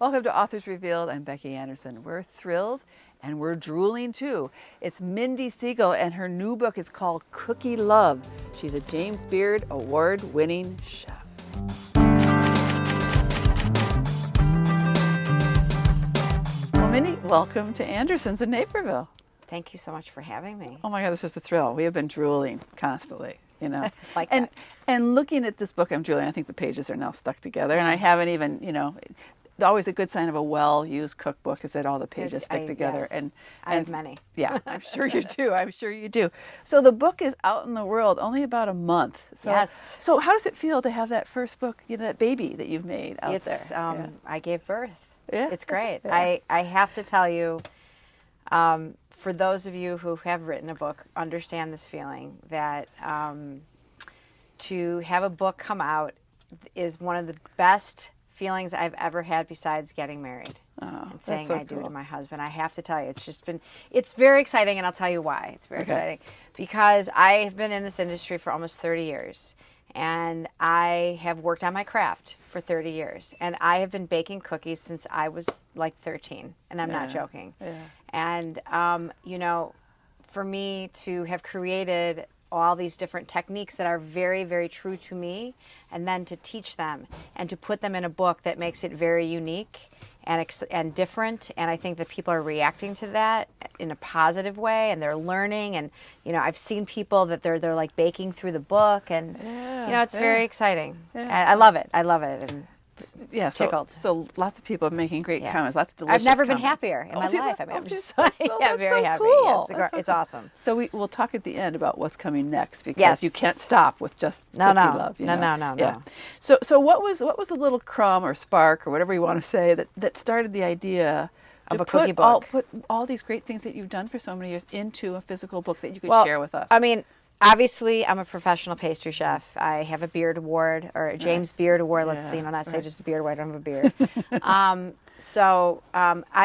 Welcome to Authors Revealed. I'm Becky Anderson. We're thrilled and we're drooling too. It's Mindy Segal and her new book is called Cookie Love. She's a James Beard award-winning chef. Well, Mindy, welcome to Anderson's in Naperville. Thank you so much for having me. Oh my God, this is a thrill. We have been drooling constantly, you know. And looking at this book, I'm drooling. I think the pages are now stuck together, and I haven't even, you know, always a good sign of a well-used cookbook is that all the pages stick together. Yes. And I have many. Yeah, I'm sure you do. I'm sure you do. So the book is out in the world only about a month. So, Yes. So how does it feel to have that first book, you know, that baby that you've made out there? I gave birth. Yeah. It's great. Yeah. I have to tell you, for those of you who have written a book, understand this feeling that to have a book come out is one of the best feelings I've ever had besides getting married and saying so I do cool. to my husband. I have to tell you, it's very exciting, and I'll tell you why. It's very exciting because I have been in this industry for almost 30 years, and I have worked on my craft for 30 years, and I have been baking cookies since I was like 13, and I'm not joking. Yeah. And, you know, for me to have created all these different techniques that are very, very true to me, and then to teach them and to put them in a book that makes it very unique and different. And I think that people are reacting to that in a positive way, and they're learning. And, you know, I've seen people that they're like baking through the book, and, you know, it's very exciting. Yeah. I love it. I love it. And yeah, tickled. So lots of people are making great comments, lots of delicious I've never been comments. happier in my life. I mean, I'm just that's very so happy. cool. Yeah, it's awesome. So we'll talk at the end about what's coming next, because you can't stop with just cookie love. You know? No. So what was the little crumb or spark or whatever you want to say that started the idea Of to a cookie book? put all these great things that you've done for so many years into a physical book that you could share with us? I mean, obviously, I'm a professional pastry chef. I have a Beard Award, or a James Beard Award. Let's see, not say just a Beard Award. I don't have a beard.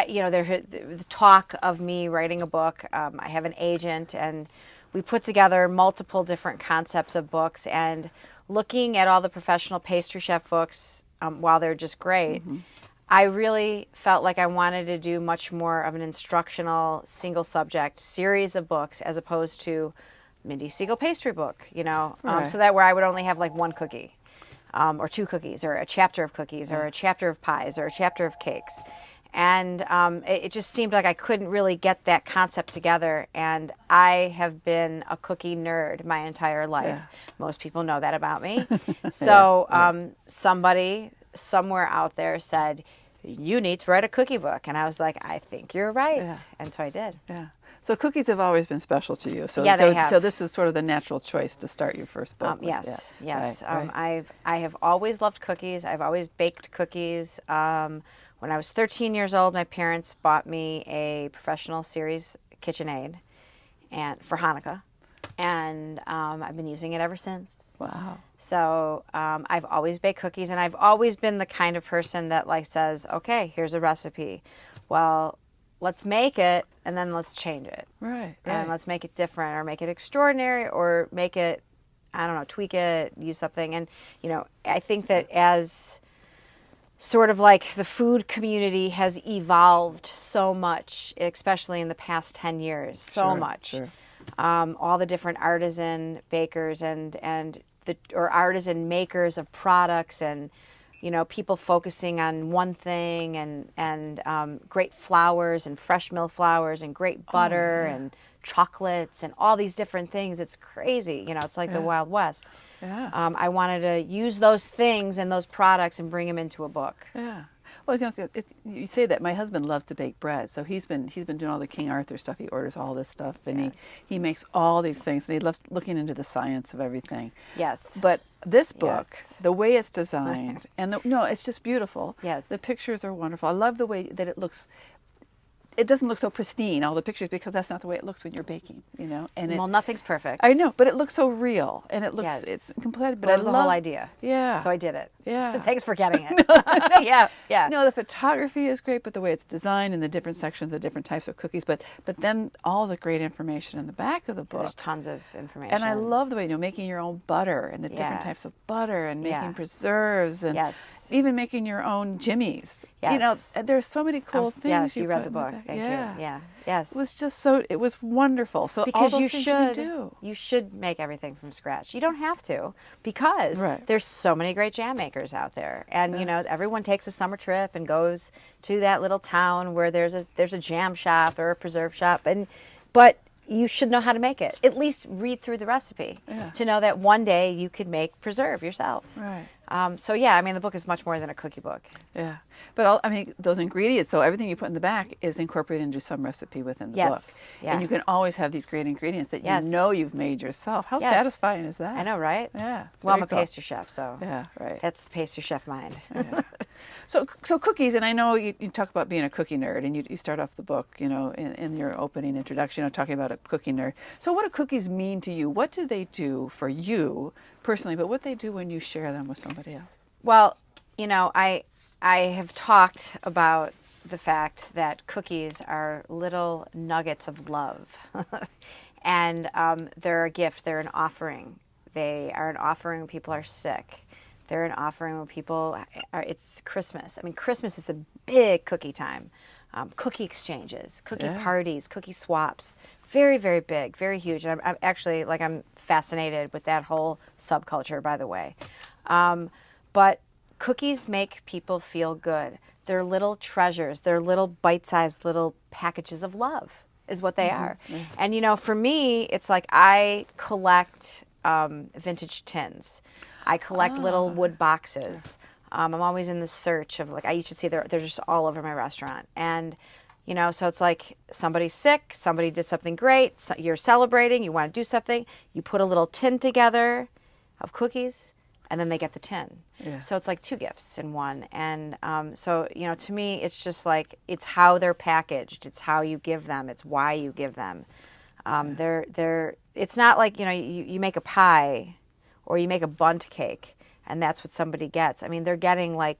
You know, the talk of me writing a book. I have an agent, and we put together multiple different concepts of books. And looking at all the professional pastry chef books, while they're just great, I really felt like I wanted to do much more of an instructional, single subject series of books, as opposed to Mindy Segal pastry book, you know, so that where I would only have like one cookie, or two cookies, or a chapter of cookies, or a chapter of pies, or a chapter of cakes. And it just seemed like I couldn't really get that concept together. And I have been a cookie nerd my entire life. Yeah. Most people know that about me. So somebody somewhere out there said, you need to write a cookie book. And I was like, I think you're right. Yeah. And so I did. Yeah. So cookies have always been special to you. So, they have. So this was sort of the natural choice to start your first book. Yes. Right. I have always loved cookies. I've always baked cookies. When I was 13 years old, my parents bought me a professional series KitchenAid for Hanukkah. And I've been using it ever since. Wow. So I've always baked cookies, and I've always been the kind of person that like says, okay, here's a recipe. Well, let's make it, and then let's change it. Right. And let's make it different, or make it extraordinary, or make it, I don't know, tweak it, use something. And, you know, I think that as sort of like the food community has evolved so much, especially in the past 10 years, so much. Sure. All the different artisan bakers and or artisan makers of products, and, you know, people focusing on one thing, and great flours and fresh mill flours and great butter and chocolates and all these different things. It's crazy. You know, it's like the Wild West. Yeah. I wanted to use those things and those products and bring them into a book. Yeah. Well, you say that my husband loves to bake bread, so he's been doing all the King Arthur stuff. He orders all this stuff, and he makes all these things, and he loves looking into the science of everything. Yes. But this book, the way it's designed, and it's just beautiful. Yes. The pictures are wonderful. I love the way that it looks. it doesn't look so pristine, all the pictures, because that's not the way it looks when you're baking, you know. And Well, nothing's perfect. I know, but it looks so real, and it looks, Yes. it's complete. But That I was the love, whole idea. Yeah. So I did it. Yeah. Thanks for getting it. Yeah. No, the photography is great, but the way it's designed and the different sections, the different types of cookies, but then all the great information in the back of the book. There's tons of information. And I love the way, you know, making your own butter and the different types of butter and making preserves and even making your own jimmies. Yes. You know, there's so many cool things. Yes, you put read the in book. back. Thank you. Yeah. Yes. It was just so, it was wonderful. So because all those things you can do. You should make everything from scratch. You don't have to, because there's so many great jam makers out there. And you know, everyone takes a summer trip and goes to that little town where there's a jam shop or a preserve shop, but you should know how to make it. At least read through the recipe to know that one day you could make preserve yourself. Right. So yeah, I mean, the book is much more than a cookie book. Yeah, but I mean, those ingredients, so everything you put in the back is incorporated into some recipe within the book. Yeah. And you can always have these great ingredients that you know you've made yourself. How satisfying is that? I know, right? Yeah. Well, I'm a pastry chef, so yeah, right. That's the pastry chef mind. Yeah. So cookies, and I know you talk about being a cookie nerd, and you start off the book, you know, in your opening introduction, you know, talking about a cookie nerd. So what do cookies mean to you? What do they do for you personally, but what they do when you share them with somebody else? Well, you know, I have talked about the fact that cookies are little nuggets of love. And they're a gift. They're an offering. They are an offering when people are sick. They're an offering when people it's Christmas. I mean, Christmas is a big cookie time. Cookie exchanges, cookie parties, cookie swaps. Very, very big, very huge. And I'm actually, like, I'm fascinated with that whole subculture, by the way. But cookies make people feel good. They're little treasures. They're little bite-sized little packages of love is what they are. Mm-hmm. And, you know, for me, it's like I collect vintage tins. I collect little wood boxes. I'm always in the search of, like, you should see they're just all over my restaurant. And, you know, so it's like somebody's sick, somebody did something great, so you're celebrating, you want to do something, you put a little tin together of cookies, and then they get the tin. Yeah. So it's like two gifts in one. And so, you know, to me, it's just like, it's how they're packaged. It's how you give them. It's why you give them. It's not like, you know, you make a pie or you make a bundt cake and that's what somebody gets. I mean, they're getting like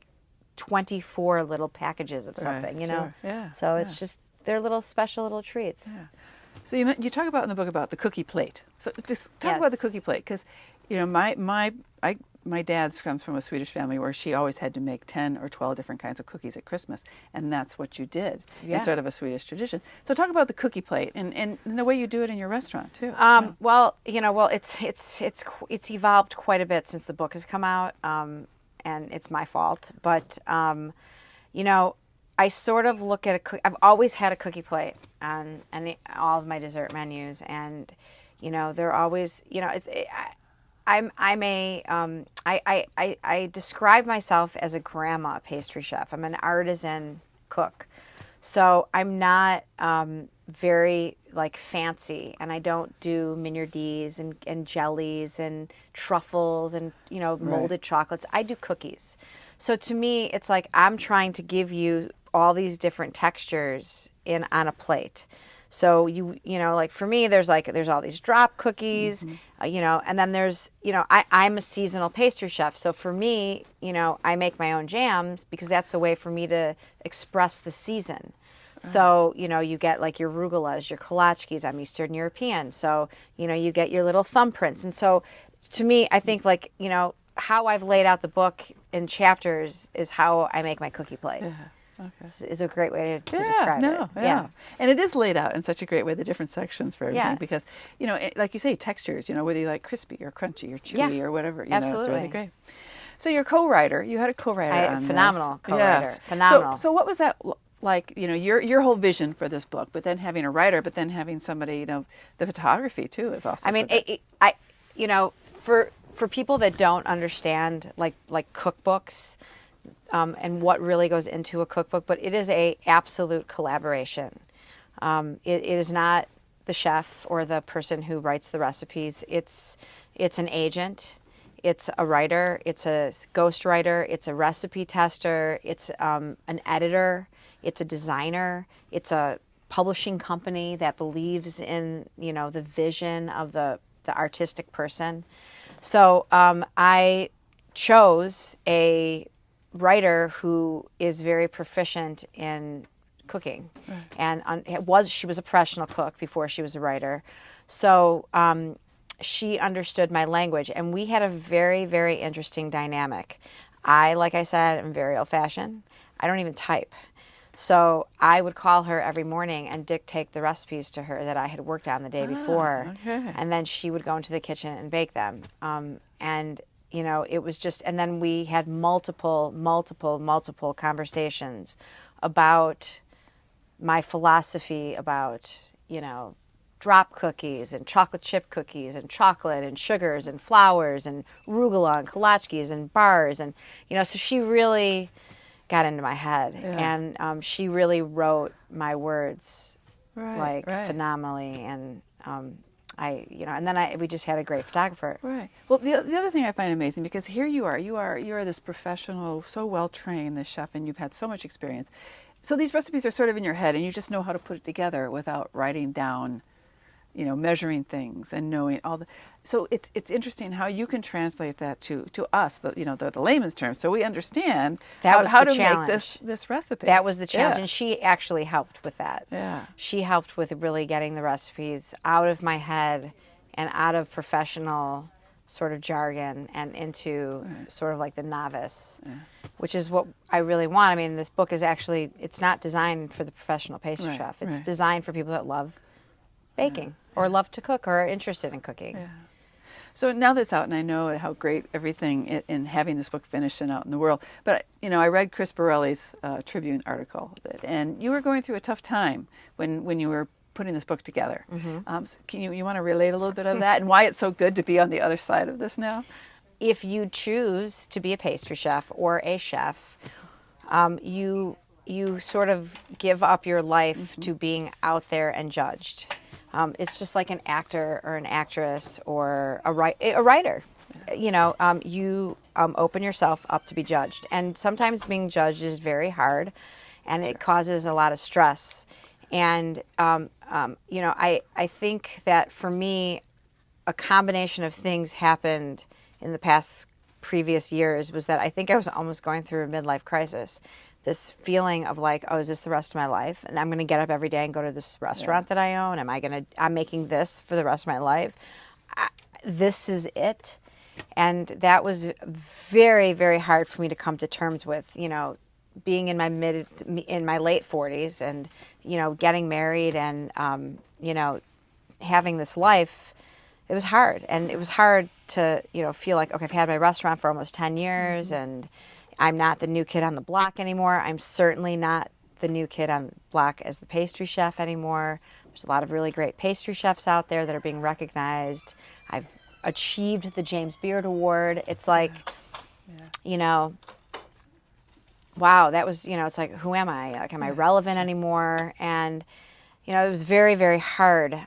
24 little packages of something, you know? Yeah. So it's just, they're little special little treats. Yeah. So you talk about in the book about the cookie plate. So just talk about the cookie plate, because, you know, my dad's comes from a Swedish family where she always had to make 10 or 12 different kinds of cookies at Christmas, and that's what you did in sort of a Swedish tradition. So talk about the cookie plate and the way you do it in your restaurant too. Well, you know, it's evolved quite a bit since the book has come out, and it's my fault. But you know, I sort of look at I've always had a cookie plate on all of my dessert menus, and you know, they're always, you know, I describe myself as a grandma pastry chef. I'm an artisan cook. So I'm not very like fancy, and I don't do mignardises and jellies and truffles and, you know, molded chocolates. I do cookies. So to me, it's like I'm trying to give you all these different textures on a plate. So you know, like for me, there's all these drop cookies, you know, and then there's, you know, I'm a seasonal pastry chef. So for me, you know, I make my own jams because that's a way for me to express the season. So, you know, you get like your rugolas, your kolachkis. I'm Eastern European. So, you know, you get your little thumbprints. And so to me, I think, like, you know, how I've laid out the book in chapters is how I make my cookie plate. Yeah. Okay. Is a great way to describe it. Yeah. And it is laid out in such a great way, the different sections for everything, because, you know, like you say, textures, you know, whether you like crispy or crunchy or chewy or whatever, you know, it's really great. So your co-writer, you had a co-writer on phenomenal this. Co-writer. Yes. Phenomenal. So what was that like, you know, your whole vision for this book, but then having a writer, but then having somebody, you know, the photography too is also. I mean, you know, for people that don't understand like cookbooks, and what really goes into a cookbook, but it is a absolute collaboration. It is not the chef or the person who writes the recipes. It's an agent, it's a writer, it's a ghostwriter, it's a recipe tester, it's an editor, it's a designer, it's a publishing company that believes in, the vision of the artistic person. So I chose a writer who is very proficient in cooking, and she was a professional cook before she was a writer. So she understood my language, and we had a very, very interesting dynamic. Like I said, I'm very old-fashioned. I don't even type. So I would call her every morning and dictate the recipes to her that I had worked on the day before. Okay. And then she would go into the kitchen and bake them. And, it was just, and then we had multiple conversations about my philosophy about, drop cookies and chocolate chip cookies and chocolate and sugars and flours and arugula and kolaches and bars. And, so she really got into my head, and she really wrote my words phenomenally, and and then we just had a great photographer. Right. Well, the other thing I find amazing, because here you are this professional, so well trained, this chef, and you've had so much experience. So these recipes are sort of in your head, and you just know how to put it together without writing down, measuring things and knowing all the. So it's interesting how you can translate that to us, the layman's terms, so we understand how to challenge. make this recipe. That was the challenge, and she actually helped with that. Yeah. She helped with really getting the recipes out of my head and out of professional sort of jargon and into sort of like the novice, which is what I really want. I mean, this book is actually, it's not designed for the professional pastry chef. It's designed for people that love baking or love to cook or are interested in cooking. Yeah. So now that's out, and I know how great everything in having this book finished and out in the world. But I read Chris Borelli's Tribune article, and you were going through a tough time when you were putting this book together. So can you want to relate a little bit of that and why it's so good to be on the other side of this now? If you choose to be a pastry chef or a chef, you sort of give up your life to being out there and judged. It's just like an actor or an actress or a writer. You open yourself up to be judged. And sometimes being judged is very hard, and it causes a lot of stress. And, I think that for me, a combination of things happened in the previous years was that I think I was almost going through a midlife crisis. This feeling of like, oh, is this the rest of my life? And I'm going to get up every day and go to this restaurant that I own. I'm making this for the rest of my life. This is it. And that was very, very hard for me to come to terms with, being in my late 40s and, getting married and, having this life. It was hard. And it was hard to, feel like, okay, I've had my restaurant for almost 10 years and I'm not the new kid on the block anymore. I'm certainly not the new kid on the block as the pastry chef anymore. There's a lot of really great pastry chefs out there that are being recognized. I've achieved the James Beard Award. It's like, wow, that was, it's like, who am I? Like, am I relevant anymore? And, it was very, very hard,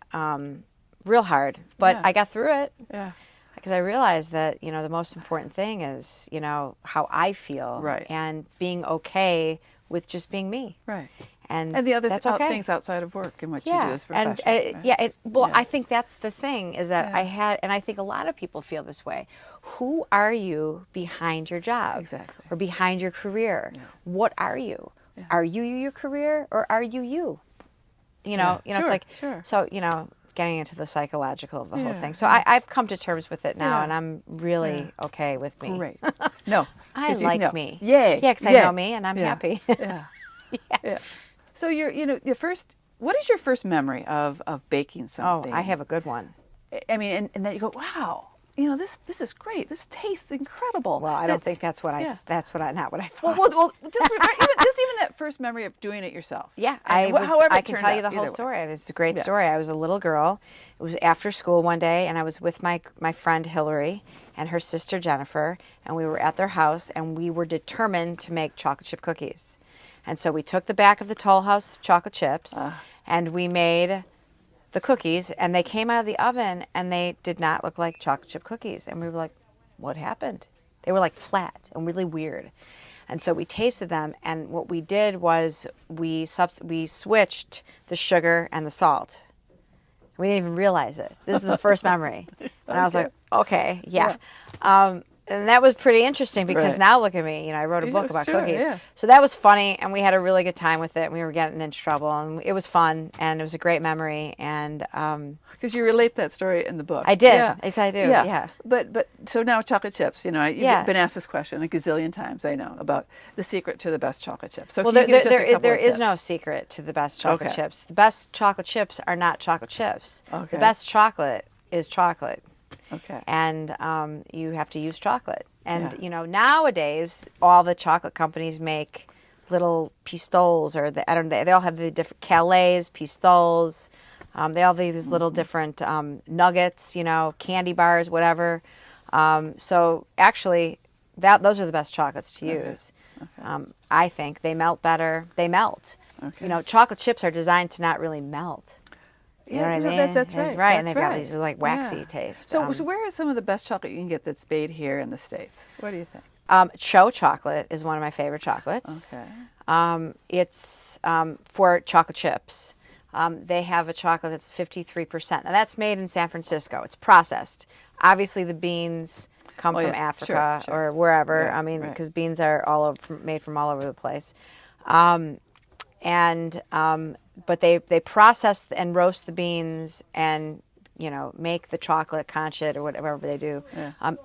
real hard. But I got through it. Yeah. Because I realized that, the most important thing is, how I feel. Right. And being okay with just being me. Right. And the other things outside of work and what you do as a professional. I think that's the thing is that I had, and I think a lot of people feel this way. Who are you behind your job? Exactly. Or behind your career? Yeah. What are you? Yeah. Are you your career or are you you? It's like, so, getting into the psychological of the whole thing. So I've come to terms with it now, and I'm really okay with me. Great. No. I like me. Yay. Yeah, because I know me, and I'm happy. Yeah. So what is your first memory of baking something? Oh, I have a good one. I mean, and then you go, wow, this is great. This tastes incredible. Well, I don't think that's not what I thought. Well, just even that first memory of doing it yourself. Yeah, I can tell you the whole story. It's a great story. I was a little girl. It was after school one day, and I was with my friend Hillary and her sister Jennifer, and we were at their house, and we were determined to make chocolate chip cookies. And so we took the back of the Toll House chocolate chips, and we made the cookies, and they came out of the oven, and they did not look like chocolate chip cookies. And we were like, what happened? They were like flat and really weird. And so we tasted them, and what we did was we switched the sugar and the salt. We didn't even realize it. This is the first memory. And I was like, okay, yeah. And that was pretty interesting because now look at me, I wrote a book about cookies. Yeah. So that was funny, and we had a really good time with it. We were getting into trouble, and it was fun, and it was a great memory. And because you relate that story in the book. I did. Yeah. Yes, I do. Yeah. But so now chocolate chips. You've been asked this question a gazillion times. I know about the secret to the best chocolate chips. So Well, can you give us just a couple there of is tips? no secret to the best chocolate chips. The best chocolate chips are not chocolate chips. Okay. The best chocolate is chocolate. Okay. And you have to use chocolate. And, nowadays, all the chocolate companies make little pistoles, or they all have the different Calais, pistoles. They all have these little different nuggets, candy bars, whatever. So actually, those are the best chocolates to use. Okay. I think they melt better. They melt. Okay. Chocolate chips are designed to not really melt. You know what I mean? That's right. Right, and they've got these waxy taste. So where is some of the best chocolate you can get that's made here in the States? What do you think? Cho chocolate is one of my favorite chocolates. Okay. It's for chocolate chips. They have a chocolate that's 53%. Now that's made in San Francisco. It's processed. Obviously, the beans come from Africa or wherever. Right, I mean, because beans are made from all over the place. But they process and roast the beans and make the chocolate conchit or whatever they do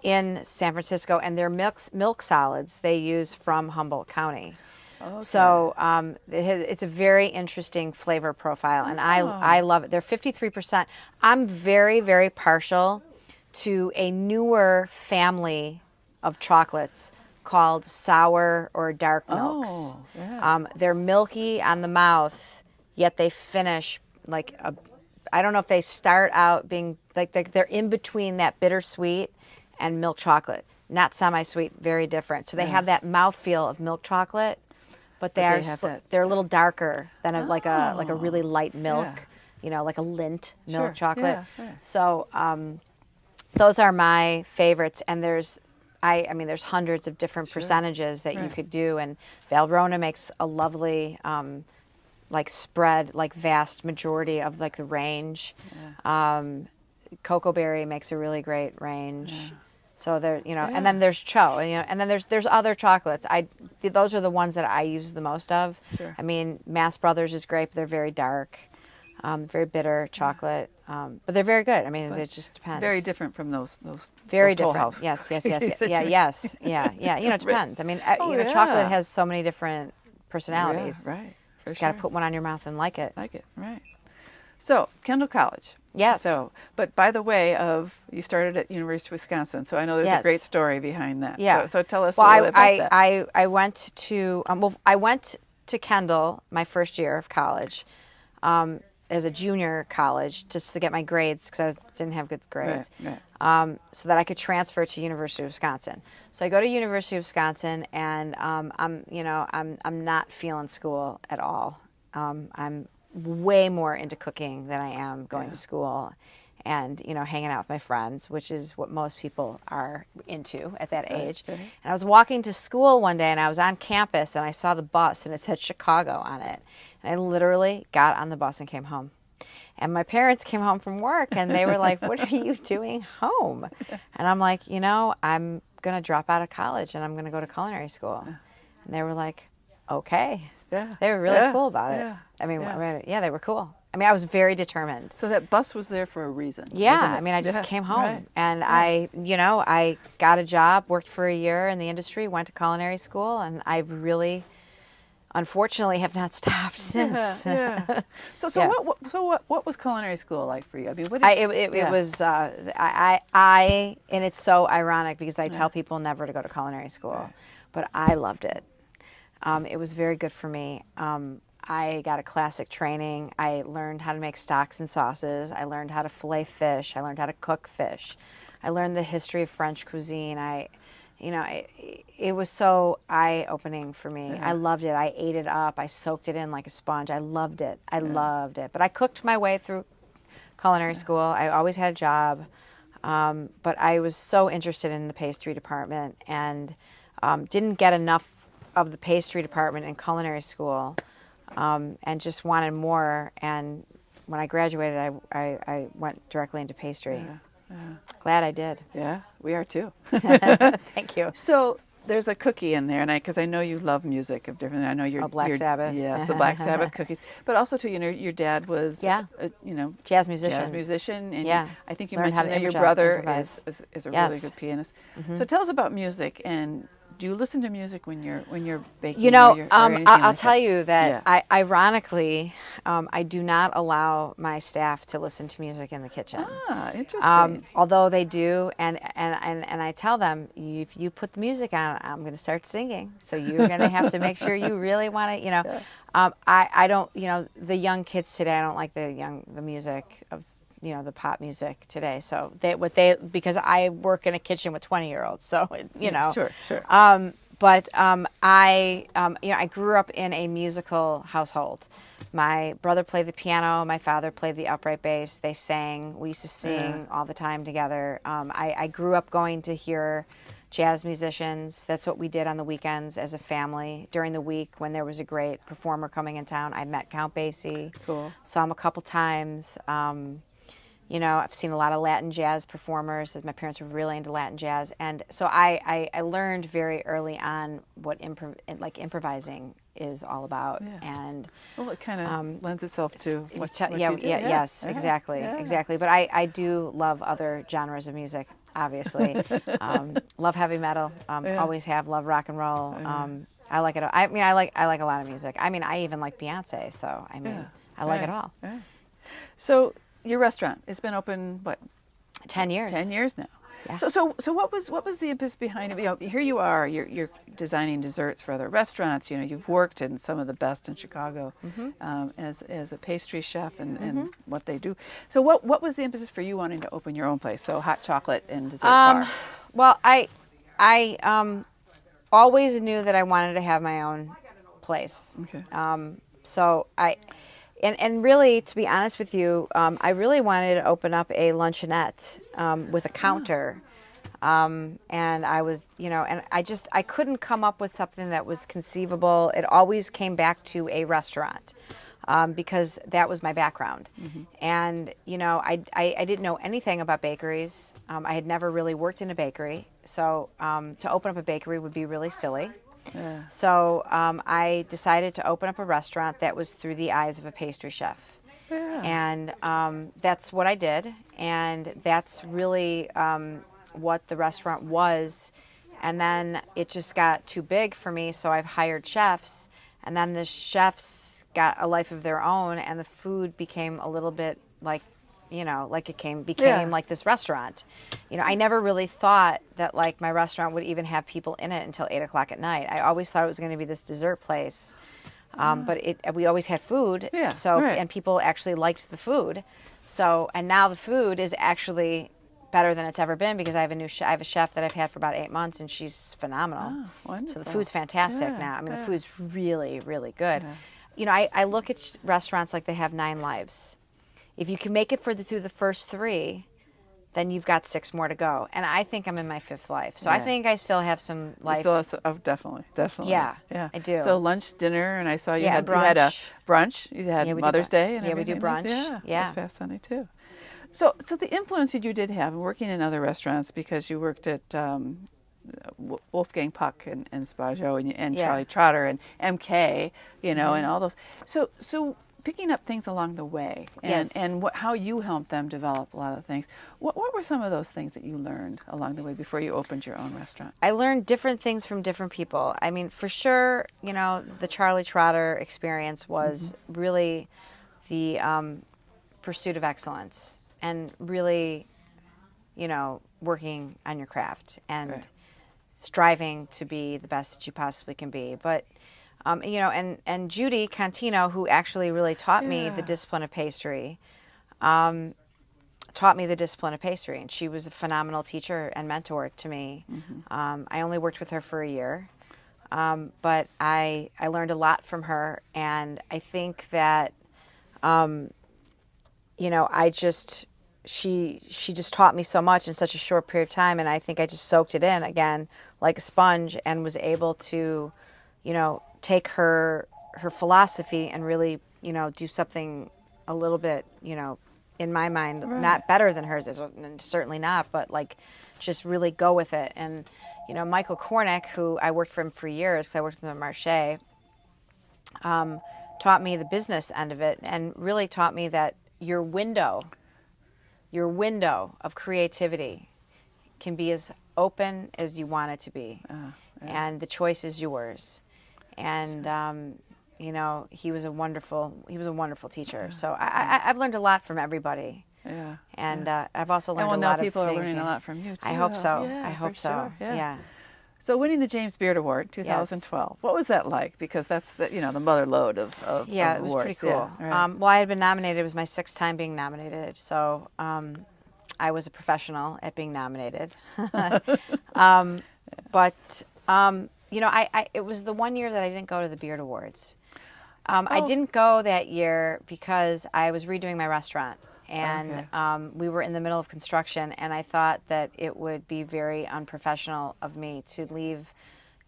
in San Francisco, and their milk solids they use from Humboldt County. Okay. So it's a very interesting flavor profile, and I love it. They're 53%. I'm very, very partial to a newer family of chocolates called sour or dark milks. Oh, yeah. They're milky on the mouth, yet they finish like I don't know if they start out being like they're in between that bittersweet and milk chocolate. Not semi-sweet, very different. So they have that mouthfeel of milk chocolate, but they're a little darker than like a really light milk, like a Lindt milk chocolate. Yeah. So those are my favorites, and there's hundreds of different percentages that you could do, and Valrhona makes a lovely spread, vast majority of the range. Cocoa Berry makes a really great range. Yeah. So there, and then there's Cho, and then there's other chocolates. Those are the ones that I use the most of. Sure. I mean, Mass Brothers is great, but they're very dark, very bitter chocolate, but they're very good. I mean, it just depends. Very different from those very those Toll different. House. Yes. Yeah. It depends. I mean, chocolate has so many different personalities. Yeah, right. You just got to put one on your mouth and like it. Right. So, Kendall College. Yes. So, but by the way you started at University of Wisconsin, so I know there's a great story behind that. Yeah. So tell us a little bit about that. I went to Kendall my first year of college, as a junior college, just to get my grades because I didn't have good grades. Right. So that I could transfer to University of Wisconsin. So I go to University of Wisconsin, and I'm not feeling school at all. I'm way more into cooking than I am going to school, and hanging out with my friends, which is what most people are into at that age. Right. And I was walking to school one day, and I was on campus, and I saw the bus, and it said Chicago on it. And I literally got on the bus and came home. And my parents came home from work, and they were like, "What are you doing home?" And I'm like, I'm going to drop out of college, and I'm going to go to culinary school. And they were like, okay. Yeah. They were really cool about it. Yeah. I mean, they were cool. I mean, I was very determined. So that bus was there for a reason. Yeah, I mean, I just came home, and I got a job, worked for a year in the industry, went to culinary school, and I really, unfortunately, have not stopped since. Yeah. So what was culinary school like for you? I mean, what it was and it's so ironic because I tell people never to go to culinary school, but I loved it. It was very good for me. I got a classic training. I learned how to make stocks and sauces. I learned how to fillet fish. I learned how to cook fish. I learned the history of French cuisine. It was so eye-opening for me. I loved it. I ate it up. I soaked it in like a sponge. I loved it. I loved it. But I cooked my way through culinary school. I always had a job. But I was so interested in the pastry department and didn't get enough of the pastry department in Culinary School, and just wanted more. And when I graduated, I went directly into pastry. Glad I did. Yeah, we are too. Thank you. So there's a cookie in there, and because I know you love music of different. I know you're Black Sabbath. Yes, the Black Sabbath cookies, but also too, your dad was jazz musician. And I think you mentioned that your brother is a really good pianist. So tell us about music, and do you listen to music when you're baking? I'll tell you that ironically, I do not allow my staff to listen to music in the kitchen. Ah, interesting. Although they do, and I tell them, if you put the music on, I'm going to start singing. So you're going to have to make sure you really want to, I don't, the young kids today, I don't like the music of, the pop music today. So because I work in a kitchen with 20-year-olds, so Sure. But I grew up in a musical household. My brother played the piano. My father played the upright bass. They sang. We used to sing all the time together. I grew up going to hear jazz musicians. That's what we did on the weekends as a family. During the week, when there was a great performer coming in town, I met Count Basie. Cool. Saw him a couple times. I've seen a lot of Latin jazz performers, as my parents were really into Latin jazz. And so I learned very early on what improvising is all about. Yeah. And well, it kind of lends itself to what you do. Yes, exactly. But I do love other genres of music, obviously. Love heavy metal, always have, love rock and roll. I like it all. I like a lot of music. I even like Beyonce, so I like it all. Yeah. So your restaurant, it's been open, what? 10 years. 10 years now. Yeah. So what was the impetus behind it? Here you are, you're designing desserts for other restaurants. You've worked in some of the best in Chicago as a pastry chef and what they do. So what was the impetus for you wanting to open your own place? So hot chocolate and dessert bar. Well, I always knew that I wanted to have my own place. Okay. So And really, to be honest with you, I really wanted to open up a luncheonette with a counter. And I was, and I couldn't come up with something that was conceivable. It always came back to a restaurant because that was my background. And, I didn't know anything about bakeries. I had never really worked in a bakery. So to open up a bakery would be really silly. Yeah. So I decided to open up a restaurant that was through the eyes of a pastry chef. Yeah. And that's what I did. And that's really what the restaurant was. And then it just got too big for me, so I've hired chefs. And then the chefs got a life of their own, and the food became a little bit like became like this restaurant. I never really thought that like my restaurant would even have people in it until 8 o'clock at night. I always thought it was going to be this dessert place, but we always had food. Yeah, so right. And people actually liked the food. So and now the food is actually better than it's ever been because I have a chef that I've had for about 8 months, and she's phenomenal. Oh, wonderful. So the food's fantastic now. The food's really, really good. Yeah. I look at restaurants like they have 9 lives. If you can make it through the first 3, then you've got 6 more to go. And I think I'm in my 5th life. So I think I still have some life. Definitely. Yeah, I do. So lunch, dinner, and I saw you, brunch. You had a brunch. You had Mother's Day and everything. We do brunch. Yeah. This past Sunday too. So the influence that you did have in working in other restaurants, because you worked at Wolfgang Puck and Spaggio and Charlie Trotter and MK, and all those. So picking up things along the way and how you helped them develop a lot of things. What were some of those things that you learned along the way before you opened your own restaurant? I learned different things from different people. For sure, the Charlie Trotter experience was really the pursuit of excellence and really, working on your craft and striving to be the best that you possibly can be. But and Judy Contino, who actually really taught me the discipline of pastry, and she was a phenomenal teacher and mentor to me. I only worked with her for a year, but I learned a lot from her, and I think that, she just taught me so much in such a short period of time, and I think I just soaked it in again like a sponge and was able to take her philosophy and really, do something a little bit, in my mind, not better than hers, and certainly not, but like just really go with it. And, Michael Cornick, who I worked for him for years, 'cause I worked with him at Marché, taught me the business end of it and really taught me that your window of creativity can be as open as you want it to be. And the choice is yours. And, he was a wonderful teacher. So I've learned a lot from everybody. Yeah. And I've also learned a lot now of people are things. learning a lot from you too. I hope so. Yeah, I hope for so. sure. Yeah. So winning the James Beard Award 2012, what was that like? Because that's the the mother lode of it was awards. pretty cool. Yeah, right. Well, I had been nominated. It was my 6th time being nominated. So I was a professional at being nominated. But it was the one year that I didn't go to the Beard Awards. I didn't go that year because I was redoing my restaurant. And we were in the middle of construction, and I thought that it would be very unprofessional of me to leave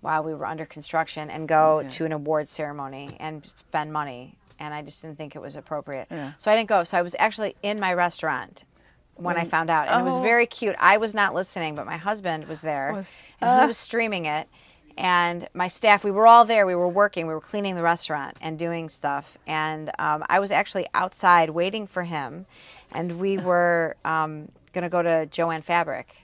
while we were under construction and go to an award ceremony and spend money. And I just didn't think it was appropriate. Yeah. So I didn't go. So I was actually in my restaurant when I found out. And it was very cute. I was not listening, but my husband was there, and he was streaming it. And my staff, we were all there. We were working. We were cleaning the restaurant and doing stuff. And I was actually outside waiting for him. And we were going to go to Joann Fabric.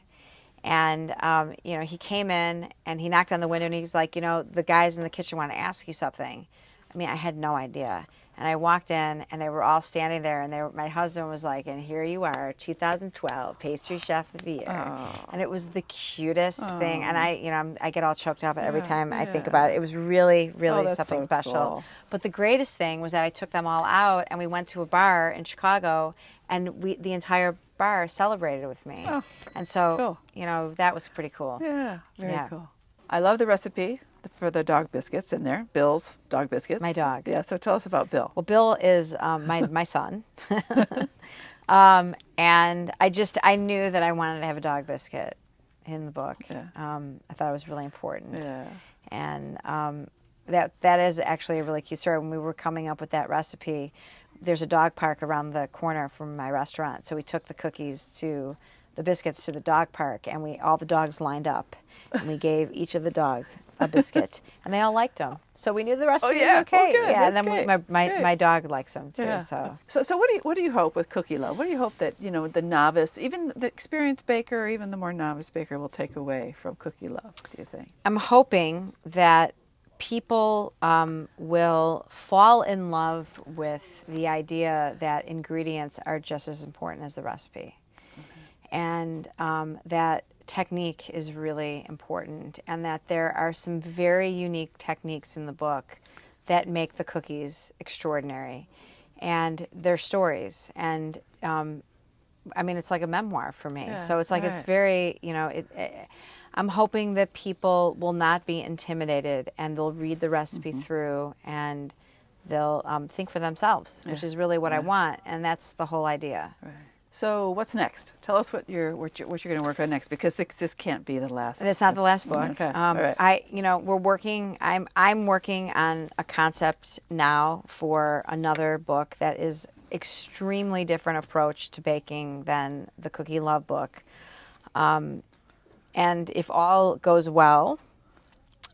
And, he came in and he knocked on the window and he's like, the guys in the kitchen want to ask you something. I mean, I had no idea. And I walked in and they were all standing there and my husband was like, and here you are, 2012 Pastry Chef of the Year. Oh. And it was the cutest thing. And I get all choked up every time I think about it. It was really, really something so special. Cool. But the greatest thing was that I took them all out and we went to a bar in Chicago and the entire bar celebrated with me. Oh, and so, cool. That was pretty cool. Yeah, very cool. I love the recipe for the dog biscuits in there. Bill's dog biscuits. My dog. Yeah, so tell us about Bill. Well, Bill is my son. And I knew that I wanted to have a dog biscuit in the book. Yeah. I thought it was really important. Yeah. And that is actually a really cute story. When we were coming up with that recipe, there's a dog park around the corner from my restaurant. So we took the biscuits to the dog park, and all the dogs lined up, and we gave each of the dogs a biscuit, and they all liked them. So we knew the recipe was okay. Good. Yeah, that's and then my dog likes them too. Yeah. So what do you hope with Cookie Love? What do you hope that the novice, even the experienced baker, or even the more novice baker, will take away from Cookie Love? Do you think? I'm hoping that people will fall in love with the idea that ingredients are just as important as the recipe. And that technique is really important, and that there are some very unique techniques in the book that make the cookies extraordinary. And they're stories. And, it's like a memoir for me. Yeah, so it's like it's very, I'm hoping that people will not be intimidated and they'll read the recipe through and they'll think for themselves, which is really what I want. And that's the whole idea. Right. So what's next? Tell us what you're going to work on next, because this can't be the last. It's not the last book. Okay. All right. We're working. I'm working on a concept now for another book that is extremely different approach to baking than the Cookie Love book. And if all goes well,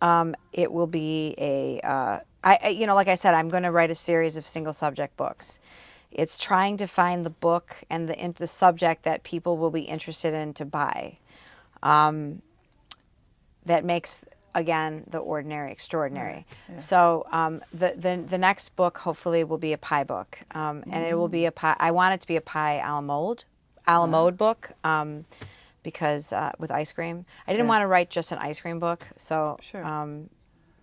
it will be like I said, I'm going to write a series of single subject books. It's trying to find the book and the subject that people will be interested in to buy. That makes, again, the ordinary extraordinary. Yeah. So the next book hopefully will be a pie book, and it will be a pie. I want it to be a pie a la mode book, because with ice cream, I didn't want to write just an ice cream book. So. Sure.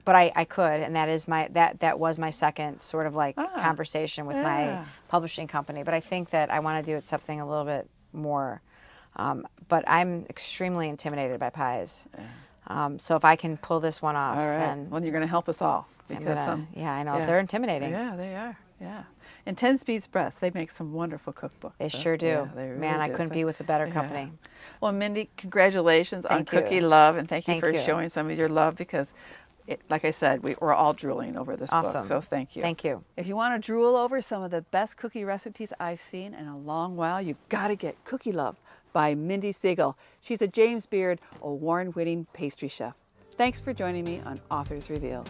But I could, and that is that was my second sort of conversation with my publishing company. But I think that I want to do it something a little bit more. But I'm extremely intimidated by pies. So if I can pull this one off, then well, you're going to help us all, because I know they're intimidating. Yeah, they are. Yeah. And 10 Speeds Press, they make some wonderful cookbooks. They sure do. Yeah, they really do. I couldn't be with a better company. Well, Mindy, congratulations on Cookie Love, and thank you for showing some of your love, because like I said, we're all drooling over this Awesome. book, so thank you. Thank you. If you want to drool over some of the best cookie recipes I've seen in a long while, you've got to get Cookie Love by Mindy Segal. She's a James Beard award-winning pastry chef. Thanks for joining me on Authors Revealed.